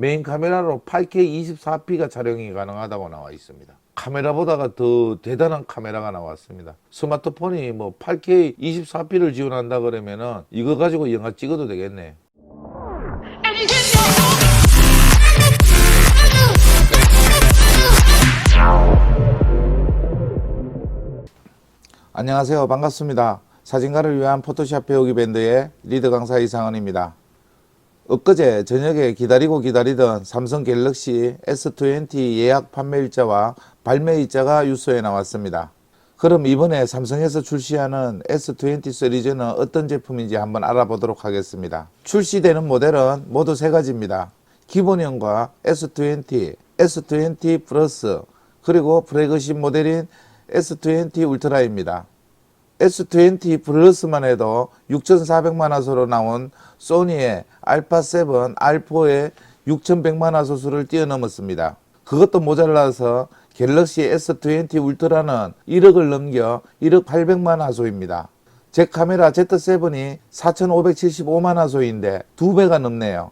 메인 카메라로 8K 24p가 촬영이 가능하다고 나와 있습니다. 카메라보다가 더 대단한 카메라가 나왔습니다. 스마트폰이 뭐 8K 24p를 지원한다 그러면은 이거 가지고 영화 찍어도 되겠네. 안녕하세요. 반갑습니다. 사진가를 위한 포토샵 배우기 밴드의 리더 강사 이상은입니다. 엊그제 저녁에 기다리던 삼성 갤럭시 S20 예약 판매일자와 발매일자가 유소에 나왔습니다. 그럼 이번에 삼성에서 출시하는 S20 시리즈는 어떤 제품인지 한번 알아보도록 하겠습니다. 출시되는 모델은 모두 세 가지입니다. 기본형과 S20, S20 플러스, 그리고 플래그십 모델인 S20 울트라입니다. S20 플러스만 해도 6,400만 화소로 나온 소니의 알파7 R4의 6,100만 화소 수를 뛰어넘었습니다. 그것도 모자라서 갤럭시 S20 울트라는 1억을 넘겨 1억 800만 화소입니다. 제 카메라 Z7이 4,575만 화소인데 2배가 넘네요.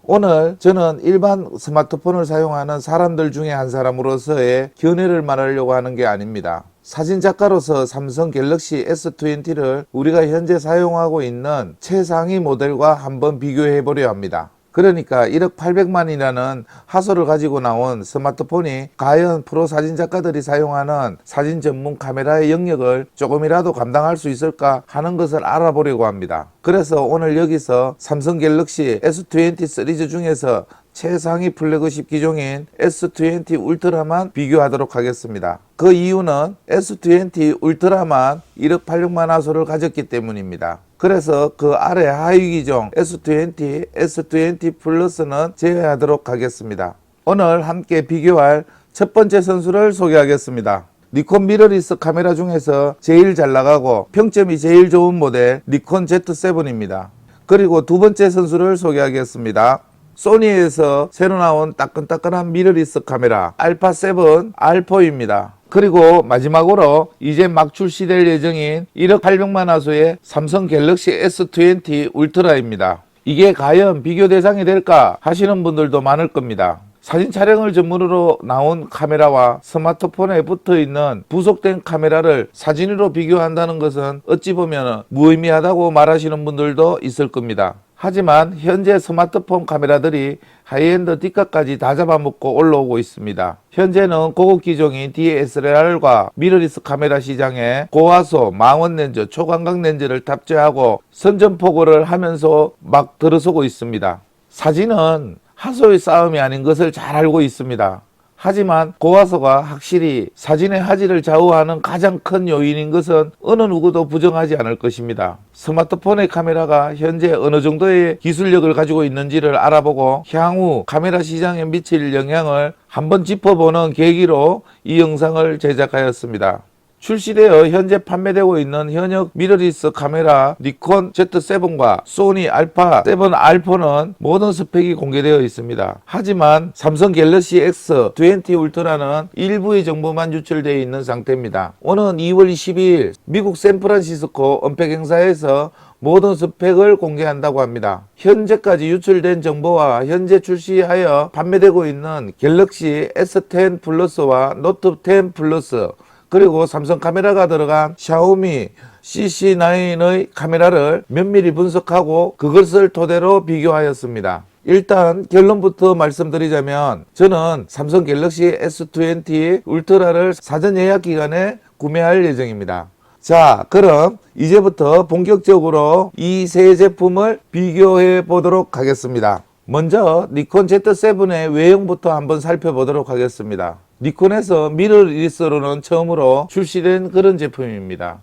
오늘 저는 일반 스마트폰을 사용하는 사람들 중에 한 사람으로서의 견해를 말하려고 하는 게 아닙니다. 사진작가로서 삼성 갤럭시 S20를 우리가 현재 사용하고 있는 최상위 모델과 한번 비교해 보려 합니다. 그러니까 1억 800만이라는 하소를 가지고 나온 스마트폰이 과연 프로 사진작가들이 사용하는 사진 전문 카메라의 영역을 조금이라도 감당할 수 있을까 하는 것을 알아보려고 합니다. 그래서 오늘 여기서 삼성 갤럭시 S20 시리즈 중에서 최상위 플래그십 기종인 S20 울트라만 비교하도록 하겠습니다. 그 이유는 S20 울트라만 1억 800만 화소를 가졌기 때문입니다. 그래서 그 아래 하위 기종 S20, S20 플러스는 제외하도록 하겠습니다. 오늘 함께 비교할 첫 번째 선수를 소개하겠습니다. 니콘 미러리스 카메라 중에서 제일 잘 나가고 평점이 제일 좋은 모델 니콘 Z7입니다. 그리고 두 번째 선수를 소개하겠습니다. 소니에서 새로 나온 따끈따끈한 미러리스 카메라 알파7 R4입니다. 그리고 마지막으로 이제 막 출시될 예정인 1억 800만 화소의 삼성 갤럭시 S20 울트라입니다. 이게 과연 비교 대상이 될까 하시는 분들도 많을 겁니다. 사진 촬영을 전문으로 나온 카메라와 스마트폰에 붙어있는 부속된 카메라를 사진으로 비교한다는 것은 어찌 보면 무의미하다고 말하시는 분들도 있을 겁니다. 하지만 현재 스마트폰 카메라들이 하이엔드 D가까지 다 잡아먹고 올라오고 있습니다. 현재는 고급 기종인 DSLR과 미러리스 카메라 시장에 고화소, 망원 렌즈, 초광각 렌즈를 탑재하고 선전포고를 하면서 막 들어서고 있습니다. 사진은 하소의 싸움이 아닌 것을 잘 알고 있습니다. 하지만 고화소가 확실히 사진의 화질을 좌우하는 가장 큰 요인인 것은 어느 누구도 부정하지 않을 것입니다. 스마트폰의 카메라가 현재 어느 정도의 기술력을 가지고 있는지를 알아보고 향후 카메라 시장에 미칠 영향을 한번 짚어보는 계기로 이 영상을 제작하였습니다. 출시되어 현재 판매되고 있는 현역 미러리스 카메라 니콘 Z7과 소니 알파7 R4는 모든 스펙이 공개되어 있습니다. 하지만 삼성 갤럭시 S20 울트라는 일부의 정보만 유출되어 있는 상태입니다. 오는 2월 22일 미국 샌프란시스코 언팩 행사에서 모든 스펙을 공개한다고 합니다. 현재까지 유출된 정보와 현재 출시하여 판매되고 있는 갤럭시 S10 플러스와 노트 10 플러스 그리고 삼성 카메라가 들어간 샤오미 CC9의 카메라를 면밀히 분석하고 그것을 토대로 비교하였습니다. 일단 결론부터 말씀드리자면 저는 삼성 갤럭시 S20 울트라를 사전 예약 기간에 구매할 예정입니다. 자, 그럼 이제부터 본격적으로 이 세 제품을 비교해 보도록 하겠습니다. 먼저 니콘 Z7의 외형부터 한번 살펴보도록 하겠습니다. 니콘에서 미러리스로는 처음으로 출시된 그런 제품입니다.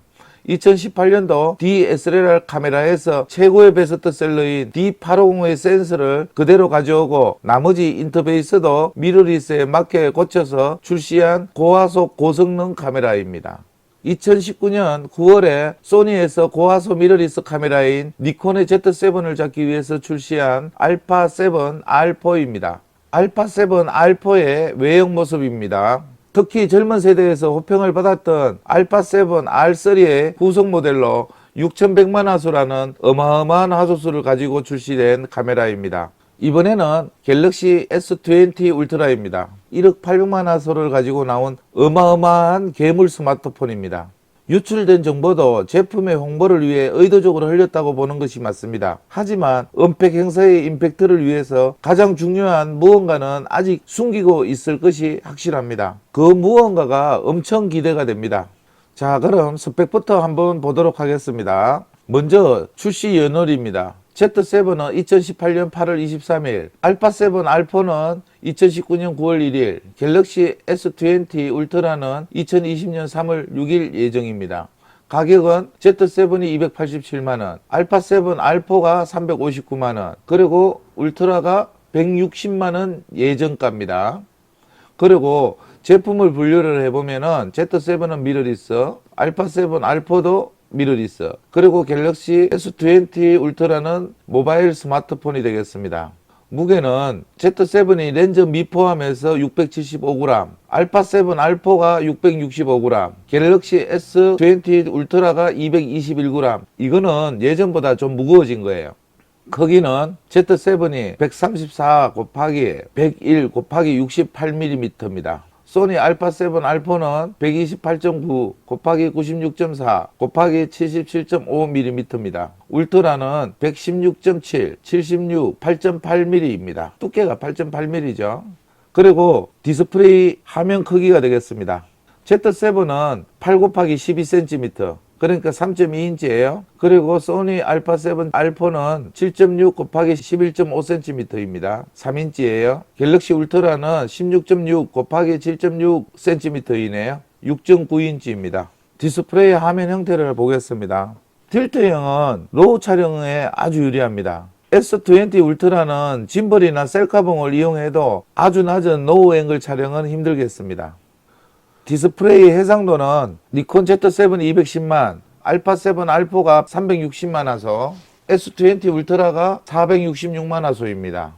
2018년도 DSLR 카메라에서 최고의 베스트셀러인 D850의 센서를 그대로 가져오고 나머지 인터페이스도 미러리스에 맞게 고쳐서 출시한 고화소 고성능 카메라입니다. 2019년 9월에 소니에서 고화소 미러리스 카메라인 니콘의 Z7을 잡기 위해서 출시한 알파7 R4입니다. 알파7 R4의 외형 모습입니다. 특히 젊은 세대에서 호평을 받았던 알파7 R3의 후속 모델로 6100만 화소라는 어마어마한 화소수를 가지고 출시된 카메라입니다. 이번에는 갤럭시 S20 울트라입니다. 1억 800만 화소를 가지고 나온 어마어마한 괴물 스마트폰입니다. 유출된 정보도 제품의 홍보를 위해 의도적으로 흘렸다고 보는 것이 맞습니다. 하지만 언팩 행사의 임팩트를 위해서 가장 중요한 무언가는 아직 숨기고 있을 것이 확실합니다. 그 무언가가 엄청 기대가 됩니다. 자, 그럼 스펙부터 한번 보도록 하겠습니다. 먼저 출시 연월입니다. Z7은 2018년 8월 23일, 알파7 알포는 2019년 9월 1일, 갤럭시 S20 울트라는 2020년 3월 6일 예정입니다. 가격은 Z7이 287만원, 알파7 알포가 359만원, 그리고 울트라가 160만원 예정가입니다. 그리고 제품을 분류를 해보면은 Z7은 미러리스, 알파7 알포도 미러리스, 그리고 갤럭시 S20 울트라는 모바일 스마트폰이 되겠습니다. 무게는 Z7이 렌즈 미포함해서 675g, 알파7 알포가 665g, 갤럭시 S20 울트라가 221g. 이거는 예전보다 좀 무거워진 거예요. 크기는 Z7이 134 곱하기 101 곱하기 68mm입니다. 소니 알파7 알포는 128.9 곱하기 96.4 곱하기 77.5mm입니다. 울트라는 116.7, 76, 8.8mm입니다. 두께가 8.8mm죠. 그리고 디스플레이 화면 크기가 되겠습니다. Z7은 8 곱하기 12cm, 그러니까 3.2인치예요. 그리고 소니 알파7 알포는 7.6 곱하기 11.5cm입니다. 3인치예요. 갤럭시 울트라는 16.6 곱하기 7.6cm이네요. 6.9인치입니다. 디스플레이 화면 형태를 보겠습니다. 틸트형은 로우 촬영에 아주 유리합니다. S20 울트라는 짐벌이나 셀카봉을 이용해도 아주 낮은 로우 앵글 촬영은 힘들겠습니다. 디스플레이 해상도는 니콘 Z7 210만, 알파7 알포가 360만 화소, S20 울트라가 466만 화소입니다.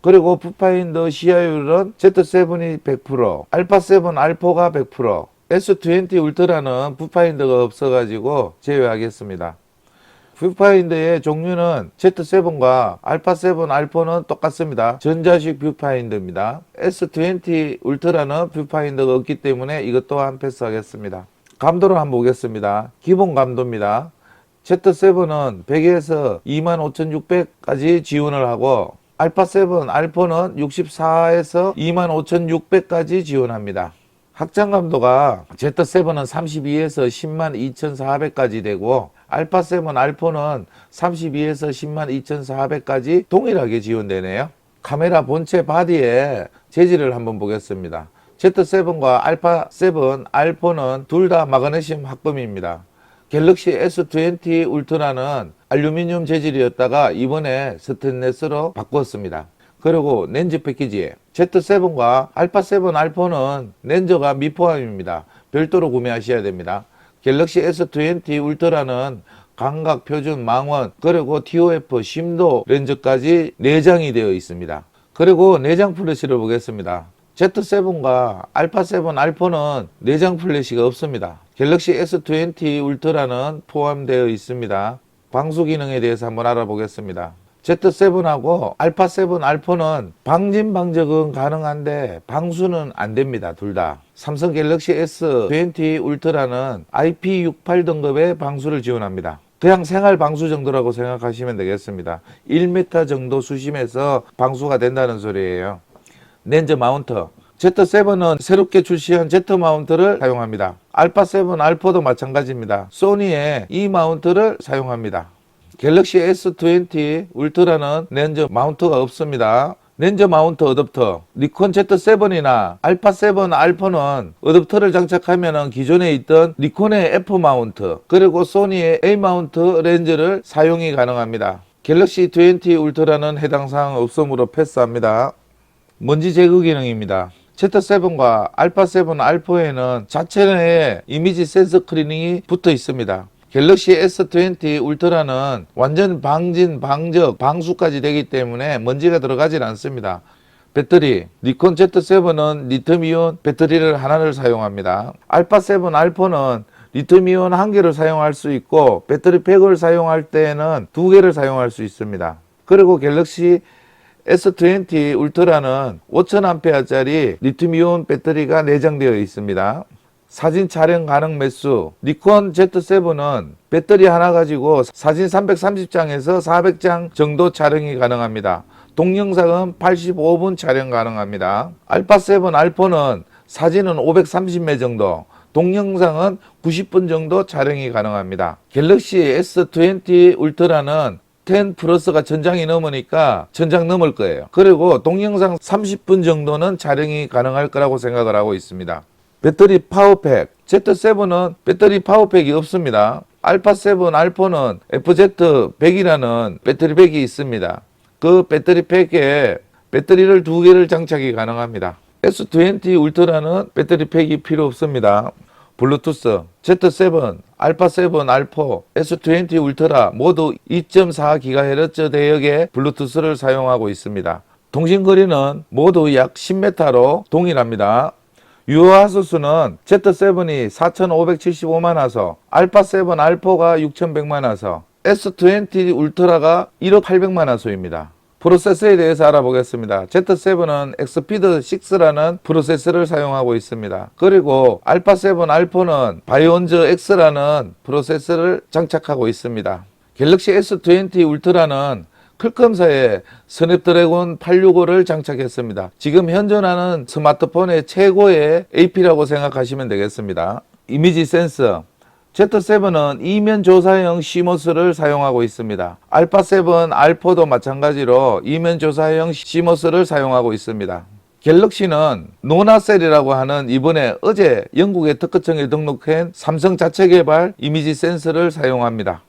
그리고 뷰파인더 시야율은 Z7이 100%, 알파7 알포가 100%, S20 울트라는 뷰파인더가 없어가지고 제외하겠습니다. 뷰파인더의 종류는 Z7과 알파7 알포는 똑같습니다. 전자식 뷰파인더입니다. S20 울트라는 뷰파인더가 없기 때문에 이것 또한 패스하겠습니다. 감도를 한번 보겠습니다. 기본 감도입니다. Z7은 100에서 25,600까지 지원을 하고, 알파7 알포는 64에서 25,600까지 지원합니다. 확장 감도가 Z7은 32에서 102,400까지 되고, 알파7 알포는 32에서 102,400까지 동일하게 지원되네요. 카메라 본체 바디의 재질을 한번 보겠습니다. Z7과 알파7 알포는 둘 다 마그네슘 합금입니다. 갤럭시 S20 울트라는 알루미늄 재질이었다가 이번에 스테인리스로 바꾸었습니다. 그리고 렌즈 패키지, Z7과 알파7 알포는 렌즈가 미포함입니다. 별도로 구매하셔야 됩니다. 갤럭시 S20 울트라는 광각, 표준, 망원, 그리고 TOF, 심도 렌즈까지 내장이 되어 있습니다. 그리고 내장 플래시를 보겠습니다. Z7과 알파7 알포는 내장 플래시가 없습니다. 갤럭시 S20 울트라는 포함되어 있습니다. 방수 기능에 대해서 한번 알아보겠습니다. Z7하고 알파7 알포는 방진 방적은 가능한데 방수는 안 됩니다. 둘 다. 삼성 갤럭시 S20 울트라는 IP68 등급의 방수를 지원합니다. 그냥 생활 방수 정도라고 생각하시면 되겠습니다. 1m 정도 수심에서 방수가 된다는 소리예요. 렌즈 마운트, Z7은 새롭게 출시한 Z 마운트를 사용합니다. 알파7 알포도 마찬가지입니다. 소니의 E 마운트를 사용합니다. 갤럭시 S20 울트라는 렌즈 마운트가 없습니다. 렌즈 마운트 어댑터, 니콘 Z7이나 알파7 알포는 어댑터를 장착하면 기존에 있던 니콘의 F 마운트, 그리고 소니의 A 마운트 렌즈를 사용이 가능합니다. 갤럭시 20 울트라는 해당 사항 없음으로 패스합니다. 먼지 제거 기능입니다. Z7과 알파7 알포에는 자체 내에 이미지 센서 클리닝이 붙어 있습니다. 갤럭시 S20 울트라는 완전 방진, 방적, 방수까지 되기 때문에 먼지가 들어가질 않습니다. 배터리, 니콘 Z7은 리튬이온 배터리를 하나를 사용합니다. 알파7 알포는 리튬이온 한 개를 사용할 수 있고 배터리 팩을 사용할 때에는 두 개를 사용할 수 있습니다. 그리고 갤럭시 S20 울트라는 5000Ah짜리 리튬이온 배터리가 내장되어 있습니다. 사진 촬영 가능 매수. 니콘 Z7은 배터리 하나 가지고 사진 330장에서 400장 정도 촬영이 가능합니다. 동영상은 85분 촬영 가능합니다. 알파7 알포는 사진은 530매 정도, 동영상은 90분 정도 촬영이 가능합니다. 갤럭시 S20 울트라는 10 플러스가 전장이 넘으니까 전장 넘을 거예요. 그리고 동영상 30분 정도는 촬영이 가능할 거라고 생각을 하고 있습니다. 배터리 파워팩. Z7은 배터리 파워팩이 없습니다. 알파7 알포는 FZ100이라는 배터리 팩이 있습니다. 그 배터리 팩에 배터리를 2개를 장착이 가능합니다. S20 울트라는 배터리 팩이 필요 없습니다. 블루투스, Z7, 알파7 알포, S20 울트라 모두 2.4GHz 대역의 블루투스를 사용하고 있습니다. 통신거리는 모두 약 10m로 동일합니다. 유효하수수는 Z7이 4575만 화소, 알파7 알포가 6100만 화소, S20 울트라가 1억 800만 화소입니다. 프로세서에 대해서 알아보겠습니다. Z7은 엑스피드 6라는 프로세서를 사용하고 있습니다. 그리고 알파7 알포는 바이온즈 X라는 프로세서를 장착하고 있습니다. 갤럭시 S20 울트라는 퀄컴사의 스냅드래곤 865를 장착했습니다. 지금 현존하는 스마트폰의 최고의 AP라고 생각하시면 되겠습니다. 이미지 센서. Z7은 이면 조사형 CMOS를 사용하고 있습니다. 알파7 알포도 마찬가지로 이면 조사형 CMOS를 사용하고 있습니다. 갤럭시는 노나셀이라고 하는 이번에 어제 영국의 특허청에 등록한 삼성 자체 개발 이미지 센서를 사용합니다.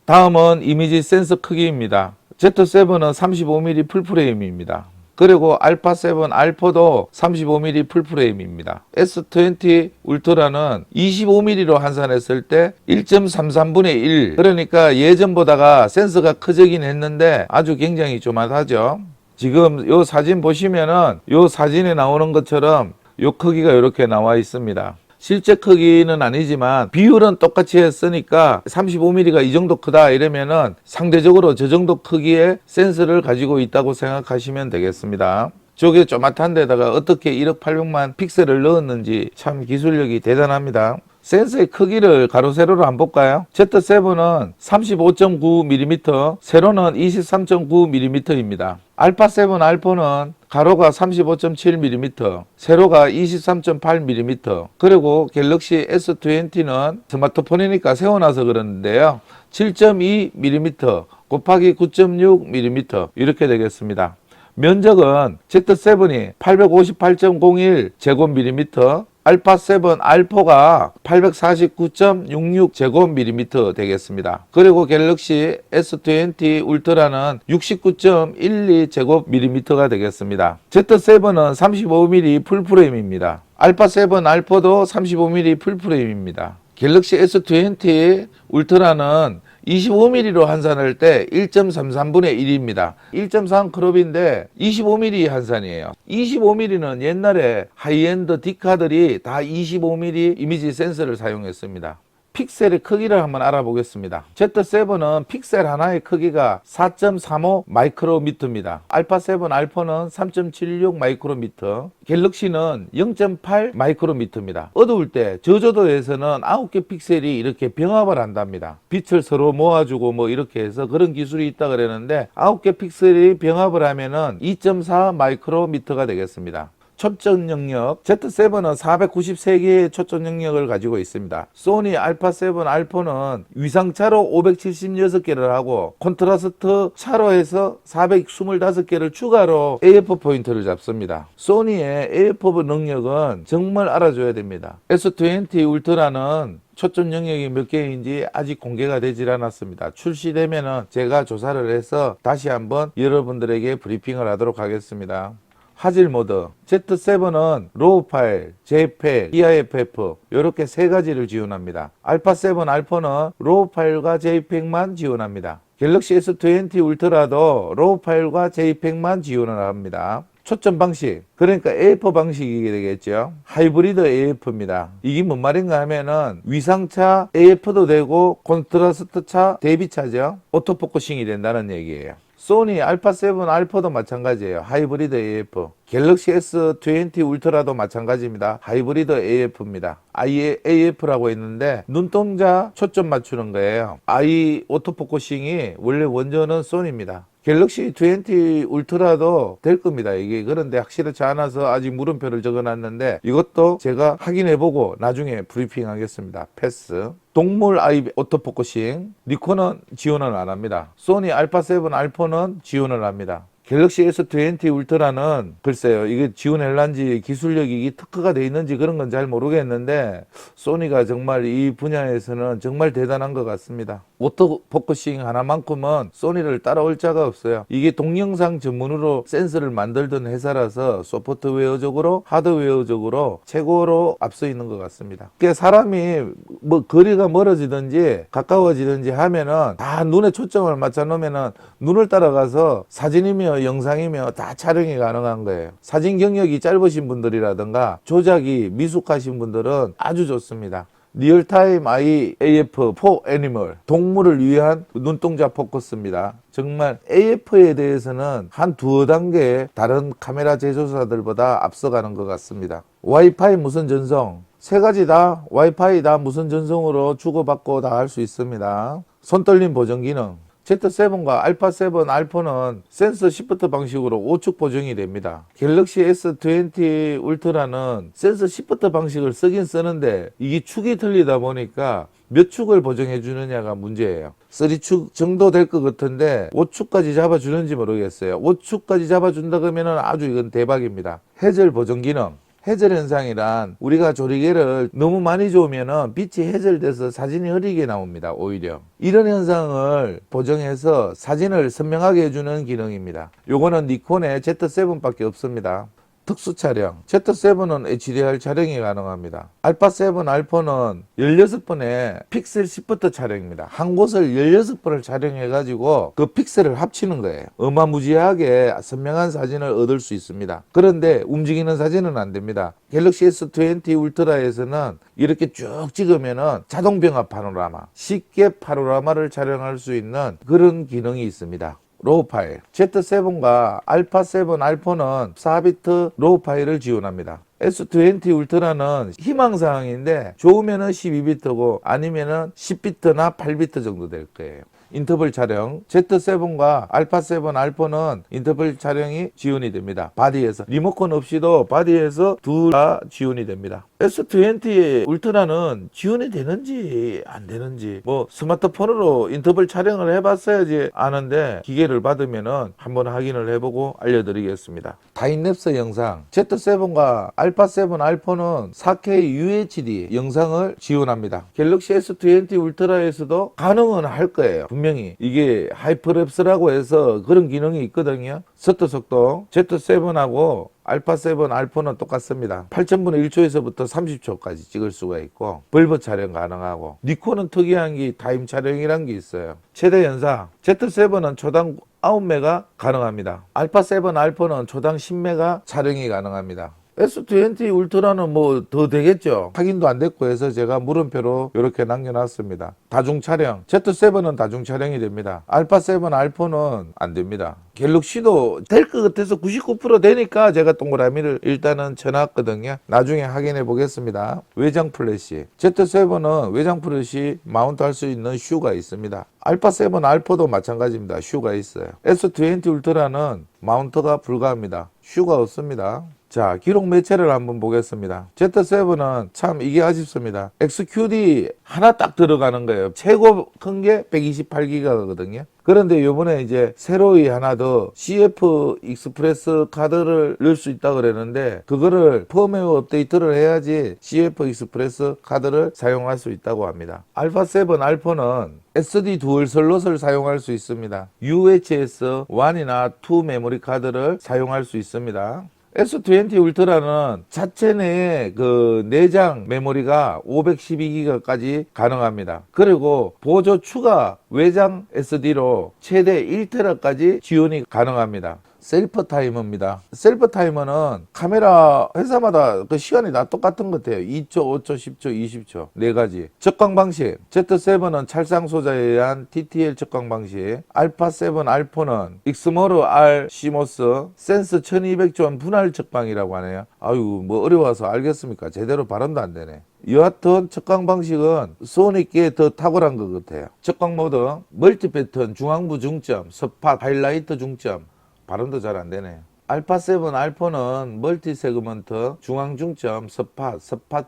다음은 이미지 센서 크기입니다. Z7은 35mm 풀프레임입니다. 그리고 알파7 알포도 35mm 풀프레임입니다. S20 울트라는 25mm로 환산했을 때 1.33분의 1, 그러니까 예전보다가 센서가 커지긴 했는데 아주 굉장히 조mad하죠. 지금 요 사진 보시면은 요 사진에 나오는 것처럼 요 크기가 이렇게 나와 있습니다. 실제 크기는 아니지만 비율은 똑같이 했으니까 35mm가 이 정도 크다 이러면은 상대적으로 저 정도 크기의 센서를 가지고 있다고 생각하시면 되겠습니다. 저게 조그mat한 데다가 어떻게 1억 800만 픽셀을 넣었는지 참 기술력이 대단합니다. 센서의 크기를 가로 세로로 한번 볼까요? Z7은 35.9mm, 세로는 23.9mm입니다. 알파7 알포는 가로가 35.7mm, 세로가 23.8mm, 그리고 갤럭시 S20는 스마트폰이니까 세워놔서 그러는데요. 7.2mm 곱하기 9.6mm 이렇게 되겠습니다. 면적은 Z7이 858.01 제곱밀리미터, 알파7 알포가 849.66 제곱밀리미터 되겠습니다. 그리고 갤럭시 S20 울트라는 69.12 제곱밀리미터가 되겠습니다. Z7은 35mm 풀프레임입니다. 알파7 알포도 35mm 풀프레임입니다. 갤럭시 S20 울트라는 25mm로 환산할 때 1.33분의 1입니다. 1.3 크롭인데 25mm 환산이에요. 25mm는 옛날에 하이엔드 디카들이 다 25mm 이미지 센서를 사용했습니다. 픽셀의 크기를 한번 알아보겠습니다. Z7은 픽셀 하나의 크기가 4.35 마이크로미터입니다. 알파7 알포는 3.76 마이크로미터, 갤럭시는 0.8 마이크로미터입니다. 어두울 때 저조도에서는 9개 픽셀이 이렇게 병합을 한답니다. 빛을 서로 모아주고 뭐 이렇게 해서 그런 기술이 있다 그랬는데 9개 픽셀이 병합을 하면은 2.4 마이크로미터가 되겠습니다. 초점 영역, Z7은 493개의 초점 영역을 가지고 있습니다. 소니 알파7 알포는 위상차로 576개를 하고 콘트라스트 차로 해서 425개를 추가로 AF 포인트를 잡습니다. 소니의 AF 능력은 정말 알아줘야 됩니다. S20 울트라는 초점 영역이 몇 개인지 아직 공개가 되질 않았습니다. 출시되면은 제가 조사를 해서 다시 한번 여러분들에게 브리핑을 하도록 하겠습니다. 화질 모드, Z7은 로우 파일, JPEG, EIFF 이렇게 세 가지를 지원합니다. 알파7 알포는 로우 파일과 JPEG만 지원합니다. 갤럭시 S20 울트라도 로우 파일과 JPEG만 지원을 합니다. 초점 방식, 그러니까 AF 방식이 되겠죠. 하이브리드 AF입니다. 이게 뭔 말인가 하면은 위상차 AF도 되고 콘트라스트 차 대비차죠. 오토포커싱이 된다는 얘기예요. 소니 알파7 알파도 마찬가지예요. 하이브리드 AF. 갤럭시 S20 울트라도 마찬가지입니다. 하이브리드 AF입니다. AF라고 있는데 눈동자 초점 맞추는 거예요. 아이 오토포커싱이 원래 원조는 소니입니다. 갤럭시 20 울트라도 될 겁니다. 이게 그런데 확실하지 않아서 아직 물음표를 적어놨는데 이것도 제가 확인해보고 나중에 브리핑 하겠습니다. 패스. 동물 아이 오토포커싱 니콘은 지원을 안 합니다. 소니 알파7 알파는 지원을 합니다. 갤럭시 S20 울트라는 글쎄요, 이게 지원할란지 기술력이 특화가 되어 있는지 그런 건 잘 모르겠는데 소니가 정말 이 분야에서는 정말 대단한 것 같습니다. 오토포커싱 하나만큼은 소니를 따라올 자가 없어요. 이게 동영상 전문으로 센서를 만들던 회사라서 소프트웨어적으로 하드웨어적으로 최고로 앞서 있는 것 같습니다. 그러니까 사람이 뭐 거리가 멀어지든지 가까워지든지 하면은 다 눈에 초점을 맞춰 놓으면은 눈을 따라가서 사진이며 영상이며 다 촬영이 가능한 거예요. 사진 경력이 짧으신 분들이라든가 조작이 미숙하신 분들은 아주 좋습니다. 리얼타임 아이 AF 4 애니멀 동물을 위한 눈동자 포커스입니다. 정말 AF에 대해서는 한 두어 단계 다른 카메라 제조사들보다 앞서가는 것 같습니다. 와이파이 무선 전송 세 가지 다 와이파이 다 무선 전송으로 주고받고 다 할 수 있습니다. 손떨림 보정 기능 Z7과 알파7 알파는 센서 시프트 방식으로 5축 보정이 됩니다. 갤럭시 S20 울트라는 센서 시프트 방식을 쓰긴 쓰는데 이게 축이 틀리다 보니까 몇 축을 보정해 주느냐가 문제예요. 3축 정도 될 것 같은데 5축까지 잡아주는지 모르겠어요. 5축까지 잡아준다 그러면 아주 이건 대박입니다. 해절 보정 기능 해절 현상이란 우리가 조리개를 너무 많이 좋으면 빛이 해절돼서 사진이 흐리게 나옵니다. 오히려 이런 현상을 보정해서 사진을 선명하게 해주는 기능입니다. 요거는 니콘의 Z7밖에 없습니다. 특수 촬영 Z7은 HDR 촬영이 가능합니다. 알파7 알파는 16번의 픽셀 시프트 촬영입니다. 한 곳을 16번을 촬영해 가지고 그 픽셀을 합치는 거예요. 어마무지하게 선명한 사진을 얻을 수 있습니다. 그런데 움직이는 사진은 안 됩니다. 갤럭시 S20 울트라에서는 이렇게 쭉 찍으면은 자동 병합 파노라마 쉽게 파노라마를 촬영할 수 있는 그런 기능이 있습니다. 로우 파일 Z7과 알파7 알파는 4비트 로우 파일을 지원합니다. S20 울트라는 희망사항인데 좋으면은 12비트고 아니면은 10비트나 8비트 정도 될 거예요. 인터벌 촬영 Z7과 알파7 알파는 인터벌 촬영이 지원이 됩니다. 바디에서 리모컨 없이도 바디에서 둘 다 지원이 됩니다. S20 울트라는 지원이 되는지 안 되는지 뭐 스마트폰으로 인터벌 촬영을 해봤어야지 아는데 기계를 받으면은 한번 확인을 해보고 알려드리겠습니다. 타임랩스 영상 Z7과 알파7 알파는 4K UHD 영상을 지원합니다. 갤럭시 S20 울트라에서도 가능은 할 거예요. 분명히 이게 하이퍼랩스라고 해서 그런 기능이 있거든요. 셔터 속도 Z7하고 알파7 알파는 똑같습니다. 8000분의 1초에서부터 30초까지 찍을 수가 있고 벌버 촬영 가능하고 니콘은 특이한 게 타임 촬영이란 게 있어요. 최대 연사 Z7은 초당 9메가 가능합니다. 알파7 알파는 초당 10메가 촬영이 가능합니다. S20 울트라는 뭐 더 되겠죠. 확인도 안 됐고 해서 제가 물음표로 이렇게 남겨놨습니다. 다중 촬영 Z7은 다중 촬영이 됩니다. 알파7 알파는 안 됩니다. 갤럭시도 될 것 같아서 99% 되니까 제가 동그라미를 일단은 쳐놨거든요. 나중에 확인해 보겠습니다. 외장 플래시 Z7은 외장 플래시 마운트 할 수 있는 슈가 있습니다. 알파7 알파도 마찬가지입니다. 슈가 있어요. S20 울트라는 마운트가 불가합니다. 슈가 없습니다. 자, 기록 매체를 한번 보겠습니다. Z7은 참 이게 아쉽습니다. XQD 하나 딱 들어가는 거예요. 최고 큰 게 128기가거든요. 그런데 요번에 이제 새로이 하나 더 CF 익스프레스 카드를 넣을 수 있다고 그랬는데 그거를 펌웨어 업데이트를 해야지 CF 익스프레스 카드를 사용할 수 있다고 합니다. 알파7 알파는 SD 두얼 슬롯을 사용할 수 있습니다. UHS 1이나 2 메모리 카드를 사용할 수 있습니다. S20 울트라는 자체 내에 그 내장 메모리가 512기가까지 가능합니다. 그리고 보조 추가 외장 SD로 최대 1테라까지 지원이 가능합니다. 셀프 타이머입니다. 셀프 타이머는 카메라 회사마다 그 시간이 다 똑같은 것 같아요. 2초, 5초, 10초, 20초 네 가지. 적광 방식 Z7은 찰상 소자에 의한 TTL 적광 방식, 알파7 알포는 익스모르 R 시모스 센스 1200존 분할 적광이라고 하네요. 아유 뭐 어려워서 알겠습니까? 제대로 발음도 안 되네. 여하튼 적광 방식은 소니께 더 탁월한 것 같아요. 적광 모드 멀티 패턴 중앙부 중점 스팟 하이라이트 중점 발음도 잘 안 되네요. 알파7 알포는 멀티 세그먼트, 중앙 중점, 스팟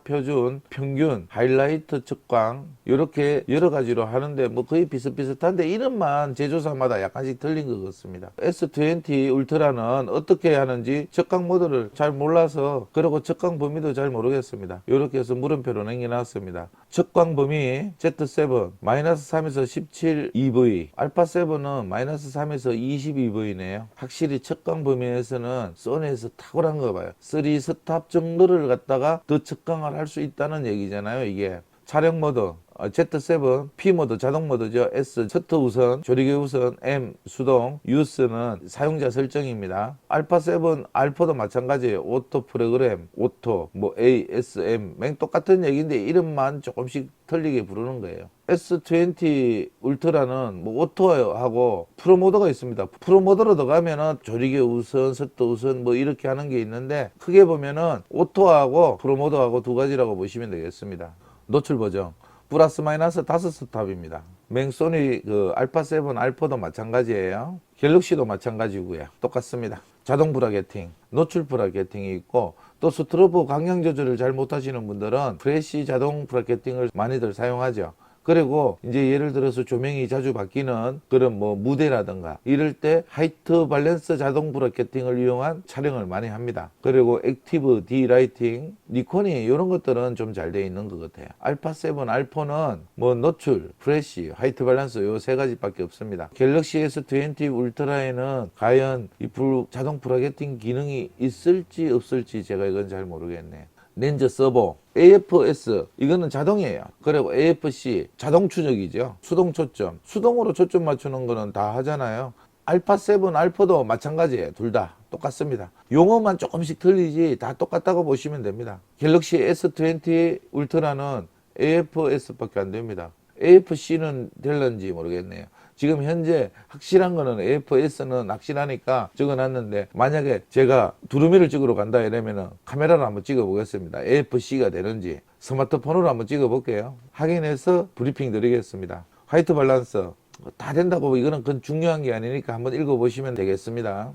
표준, 평균, 하이라이트 적광 이렇게 여러 가지로 하는데 뭐 거의 비슷비슷한데 이름만 제조사마다 약간씩 틀린 것 같습니다. S20 울트라는 어떻게 하는지 적광 모드를 잘 몰라서 그리고 적광 범위도 잘 모르겠습니다. 이렇게 해서 물음표로 남겨놨습니다. 적광 범위 Z7 -3에서 17 EV, 알파7은 -3에서 20 EV네요. 확실히 적광 범위에서 는 소니에서 탁월한 거 봐요. 3스탑 정도를 갖다가 더 적광을 할 수 있다는 얘기잖아요. 이게 촬영 모드 Z7 P 모드 자동 모드죠. S 셔터 우선, 조리개 우선, M 수동, 유스는 사용자 설정입니다. 알파7 알포도 마찬가지예요. 오토 프로그램, 오토, 뭐 A, S, M 맹 똑같은 얘기인데 이름만 조금씩 틀리게 부르는 거예요. S20 울트라는 뭐 오토하고 프로 모드가 있습니다. 프로 모드로 들어가면은 조리개 우선, 셔터 우선 뭐 이렇게 하는 게 있는데 크게 보면은 오토하고 프로 모드하고 두 가지라고 보시면 되겠습니다. 노출 보정 플러스 마이너스 5스탑입니다. 맹소니 그 알파7 알포도 마찬가지예요. 갤럭시도 마찬가지고요. 똑같습니다. 자동 브라켓팅, 노출 브라켓팅이 있고 또 스트로브 강약 조절을 잘 못하시는 분들은 프레시 자동 브라켓팅을 많이들 사용하죠. 그리고 이제 예를 들어서 조명이 자주 바뀌는 그런 뭐 무대라든가 이럴 때 하이트 밸런스 자동 브라켓팅을 이용한 촬영을 많이 합니다. 그리고 액티브 D 라이팅, 니콘이 이런 것들은 좀 잘 돼 있는 것 같아요. 알파7 알포는 뭐 노출, 프레시, 하이트 밸런스 요 세 가지밖에 없습니다. 갤럭시 S20 울트라에는 과연 이 자동 브라켓팅 기능이 있을지 없을지 제가 이건 잘 모르겠네요. 렌즈 서버, AFS 이거는 자동이에요. 그리고 AFC 자동 추적이죠. 수동 초점, 수동으로 초점 맞추는 거는 다 하잖아요. 알파7 알포도 마찬가지예요. 둘 다 똑같습니다. 용어만 조금씩 틀리지 다 똑같다고 보시면 됩니다. 갤럭시 S20 울트라는 AFS밖에 안 됩니다. AFC는 될런지 모르겠네요. 지금 현재 확실한 거는 AFS는 확실하니까 적어놨는데 만약에 제가 두루미를 찍으러 간다 이러면은 카메라로 한번 찍어 보겠습니다. AFC가 되는지 스마트폰으로 한번 찍어 볼게요. 확인해서 브리핑 드리겠습니다. 화이트 밸런스 다 된다고 이거는 그건 중요한 게 아니니까 한번 읽어 보시면 되겠습니다.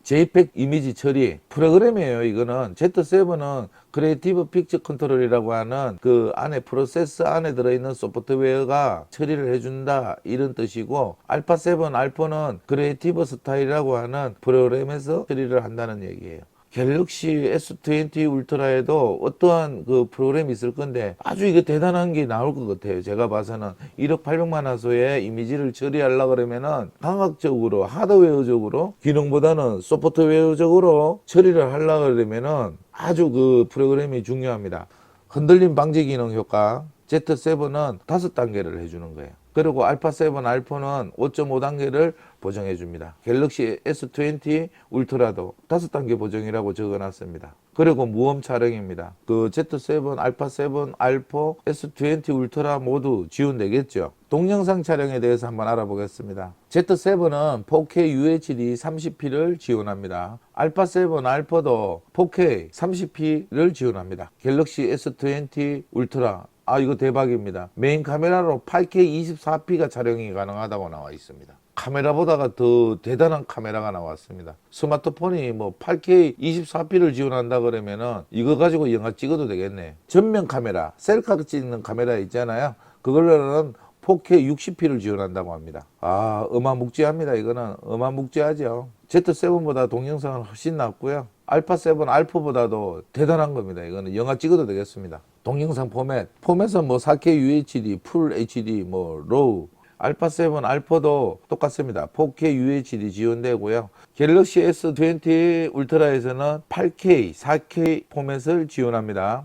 JPEG 이미지 처리 프로그램이에요. 이거는 Z7은 크리에이티브 픽처 컨트롤이라고 하는 그 안에 프로세스 안에 들어있는 소프트웨어가 처리를 해준다 이런 뜻이고 알파7 알포는 크리에이티브 스타일이라고 하는 프로그램에서 처리를 한다는 얘기예요. 갤럭시 S20 울트라에도 어떠한 그 프로그램이 있을 건데 아주 이게 대단한 게 나올 것 같아요. 제가 봐서는 1억 800만 화소의 이미지를 처리하려고 그러면은 광학적으로 하드웨어적으로 기능보다는 소프트웨어적으로 처리를 하려고 그러면은 아주 그 프로그램이 중요합니다. 흔들림 방지 기능 효과 Z7은 5단계를 해주는 거예요. 그리고 알파7 알포는 5.5단계를 보정해 줍니다. 갤럭시 S20 울트라도 5단계 보정이라고 적어놨습니다. 그리고 무음 촬영입니다. 그 Z7, 알파7, 알포, S20 울트라 모두 지원되겠죠. 동영상 촬영에 대해서 한번 알아보겠습니다. Z7은 4K UHD 30p를 지원합니다. 알파7 알포도 4K 30p를 지원합니다. 갤럭시 S20 울트라 이거 대박입니다. 메인 카메라로 8K 24p가 촬영이 가능하다고 나와 있습니다. 카메라보다가 더 대단한 카메라가 나왔습니다. 스마트폰이 뭐 8K 24p를 지원한다 그러면은 이거 가지고 영화 찍어도 되겠네. 전면 카메라, 셀카 찍는 카메라 있잖아요. 그걸로는 4K 60p를 지원한다고 합니다. 어마묵지합니다. 이거는 어마묵지하죠. Z7보다 동영상은 훨씬 낫고요. 알파7 알포보다도 대단한 겁니다. 이거는 영화 찍어도 되겠습니다. 동영상 포맷은 뭐 4K UHD, 풀 HD, 뭐 로우. 알파7 알포도 똑같습니다. 4K UHD 지원되고요. 갤럭시 S20 울트라에서는 8K, 4K 포맷을 지원합니다.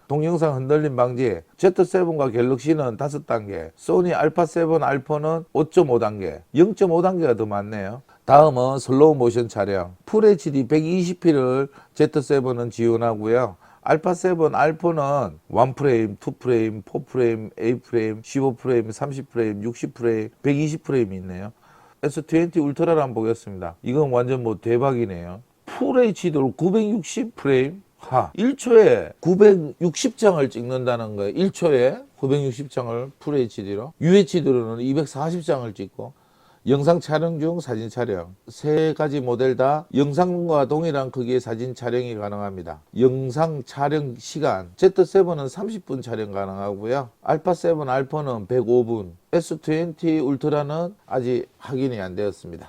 동영상 흔들림 방지 Z7과 갤럭시는 5단계, 소니 알파7 알포는 5.5단계, 0.5단계가 더 많네요. 다음은 슬로우 모션 촬영. 풀 HD 120p를 Z7은 지원하고요. 알파7 알포는 1프레임, 2프레임, 4프레임, 8프레임, 15프레임, 30프레임, 60프레임, 120프레임이 있네요. S20 울트라를 한번 보겠습니다. 이건 완전 뭐 대박이네요. 풀 HD로 960프레임? 1초에 960장을 찍는다는 거예요. 1초에 960장을 풀 HD로. UHD로는 240장을 찍고, 영상 촬영 중 사진 촬영. 세 가지 모델 다 영상과 동일한 크기의 사진 촬영이 가능합니다. 영상 촬영 시간. Z7은 30분 촬영 가능하고요. 알파7 알파는 105분. S20 울트라는 아직 확인이 안 되었습니다.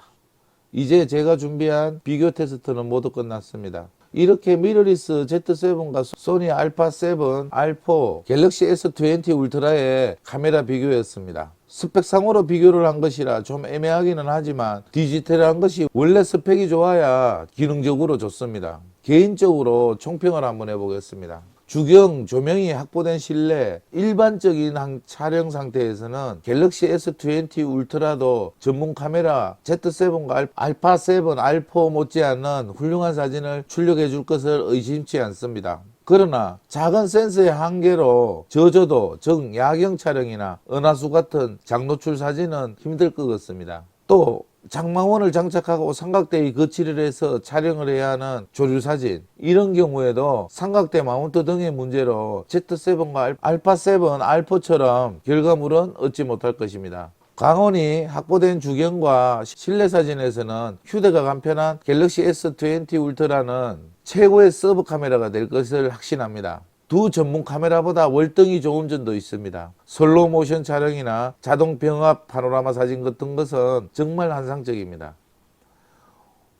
이제 제가 준비한 비교 테스트는 모두 끝났습니다. 이렇게 미러리스 Z7과 소니 알파7, 알포, 갤럭시 S20 울트라의 카메라 비교였습니다. 스펙상으로 비교를 한 것이라 좀 애매하기는 하지만 디지털한 것이 원래 스펙이 좋아야 기능적으로 좋습니다. 개인적으로 총평을 한번 해보겠습니다. 주경, 조명이 확보된 실내, 일반적인 촬영 상태에서는 갤럭시 S20 울트라도 전문 카메라 Z7과 알파7, 알포 못지않는 훌륭한 사진을 출력해 줄 것을 의심치 않습니다. 그러나 작은 센서의 한계로 저조도, 즉 야경 촬영이나 은하수 같은 장노출 사진은 힘들 것 같습니다. 또 장망원을 장착하고 삼각대에 거치를 해서 촬영을 해야 하는 조류 사진, 이런 경우에도 삼각대 마운트 등의 문제로 Z7과 알파7, 알포처럼 결과물은 얻지 못할 것입니다. 광원이 확보된 주경과 실내 사진에서는 휴대가 간편한 갤럭시 S20 울트라는 최고의 서브 카메라가 될 것을 확신합니다. 두 전문 카메라보다 월등히 좋은 점도 있습니다. 슬로우 모션 촬영이나 자동 병합 파노라마 사진 같은 것은 정말 환상적입니다.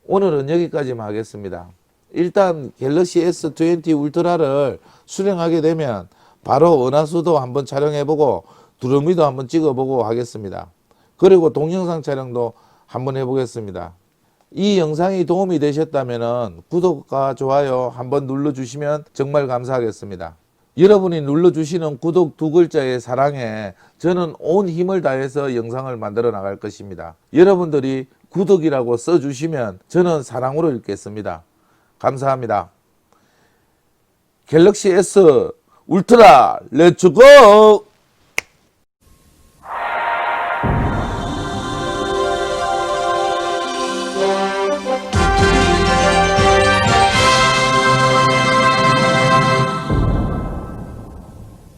오늘은 여기까지만 하겠습니다. 일단 갤럭시 S20 울트라를 수령하게 되면 바로 은하수도 한번 촬영해보고 두루미도 한번 찍어보고 하겠습니다. 그리고 동영상 촬영도 한번 해보겠습니다. 이 영상이 도움이 되셨다면 구독과 좋아요 한번 눌러주시면 정말 감사하겠습니다. 여러분이 눌러주시는 구독 두 글자의 사랑에 저는 온 힘을 다해서 영상을 만들어 나갈 것입니다. 여러분들이 구독이라고 써주시면 저는 사랑으로 읽겠습니다. 감사합니다. 갤럭시 S 울트라 렛츠고!